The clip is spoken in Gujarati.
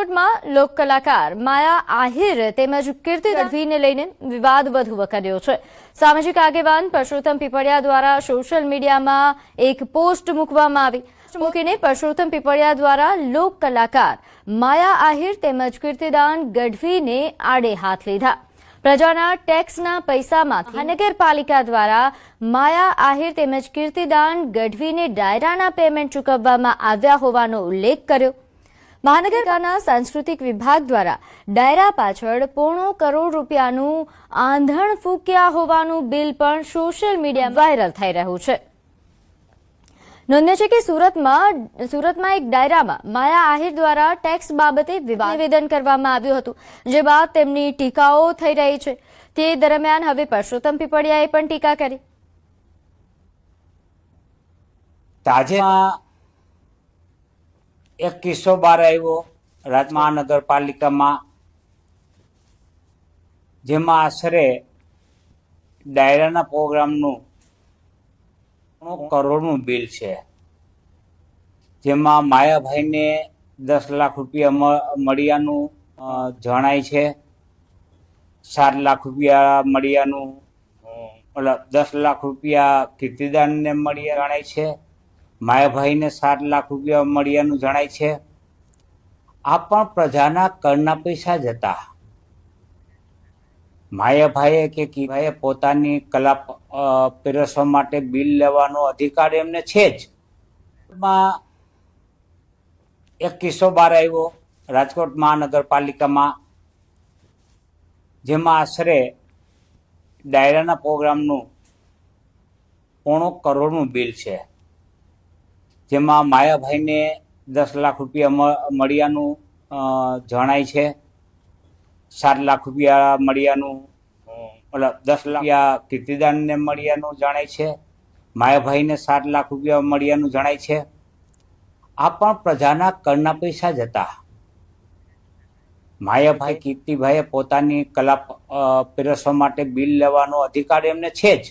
રાજકોટમાં લોક કલાકાર માયા આહિર તેમજ કીર્તિ ગઢવીને લઈને વિવાદ વધુ વકર્યો છે। સામાજિક આગેવાન પરસોત્તમ પીપળિયા દ્વારા સોશિયલ મીડિયામાં એક પોસ્ટ મૂકવામાં આવી। મૂકીને પરસોત્તમ પીપળિયા દ્વારા લોક કલાકાર માયા આહિર તેમજ કીર્તિદાન ગઢવીને આડે હાથ લીધા। પ્રજાના ટેક્સના પૈસામાં મહાનગરપાલિકા દ્વારા માયા આહિર તેમજ કીર્તિદાન ગઢવીને ડાયરાના પેમેન્ટ ચૂકવવામાં આવ્યા હોવાનો ઉલ્લેખ કર્યો। મહાનગરપાલિકાના સાંસ્કૃતિક વિભાગ દ્વારા ડાયરા પાછળ પોણો કરોડ રૂપિયાનું આંધણ ફૂંક્યા હોવાનું બિલ પણ સોશિયલ મીડિયા વાયરલ થઈ રહ્યું છે। નોંધ્ય છે કે સુરતમાં એક ડાયરામાં માયા આહિર દ્વારા ટેક્સ બાબતે નિવેદન કરવામાં આવ્યું હતું, જે બાદ તેમની ટીકાઓ થઈ રહી છે। તે દરમિયાન હવે પરસોત્તમ પીપળિયાએ પણ ટીકા કરી। તાજેતરમાં એક કિસ્સો બહાર આવ્યો મહાનગરપાલિકામાં, જેમાં આશરે ડાયરાના પ્રોગ્રામનું કરોડનું બિલ છે, જેમાં માયાભાઈને 10 લાખ રૂપિયા મળ્યાનું જણાય છે। 7 લાખ રૂપિયા મળ્યાનું 10 લાખ રૂપિયા કીર્તિદાનને મળ્યા જણાય છે। માયાભાઈને 7 લાખ રૂપિયા મળ્યાનું જણાય છે। આ પણ પ્રજાના કરના પૈસા જ હતા। માયાભાઈએ કે કીભાઈએ પોતાની કલા પીરસવા માટે બિલ લેવાનો અધિકાર એમને છે જ। એક કિસ્સો બહાર આવ્યો રાજકોટ મહાનગરપાલિકામાં, જેમાં આશરે ડાયરાના પ્રોગ્રામનું પોણો કરોડનું બિલ છે, જેમાં માયાભાઈને 10 લાખ રૂપિયા મળ્યાનું જણાય છે। 7 લાખ રૂપિયા મળ્યાનું 10 લાખ રૂપિયા કીર્તિદાનને મળ્યાનું જણાય છે। માયાભાઈને 7 લાખ રૂપિયા મળ્યાનું જણાય છે। આ પણ પ્રજાના કરના પૈસા જ હતા। માયાભાઈ કીર્તિભાઈએ પોતાની કલા પીરસવા માટે બિલ લેવાનો અધિકાર એમને છે જ।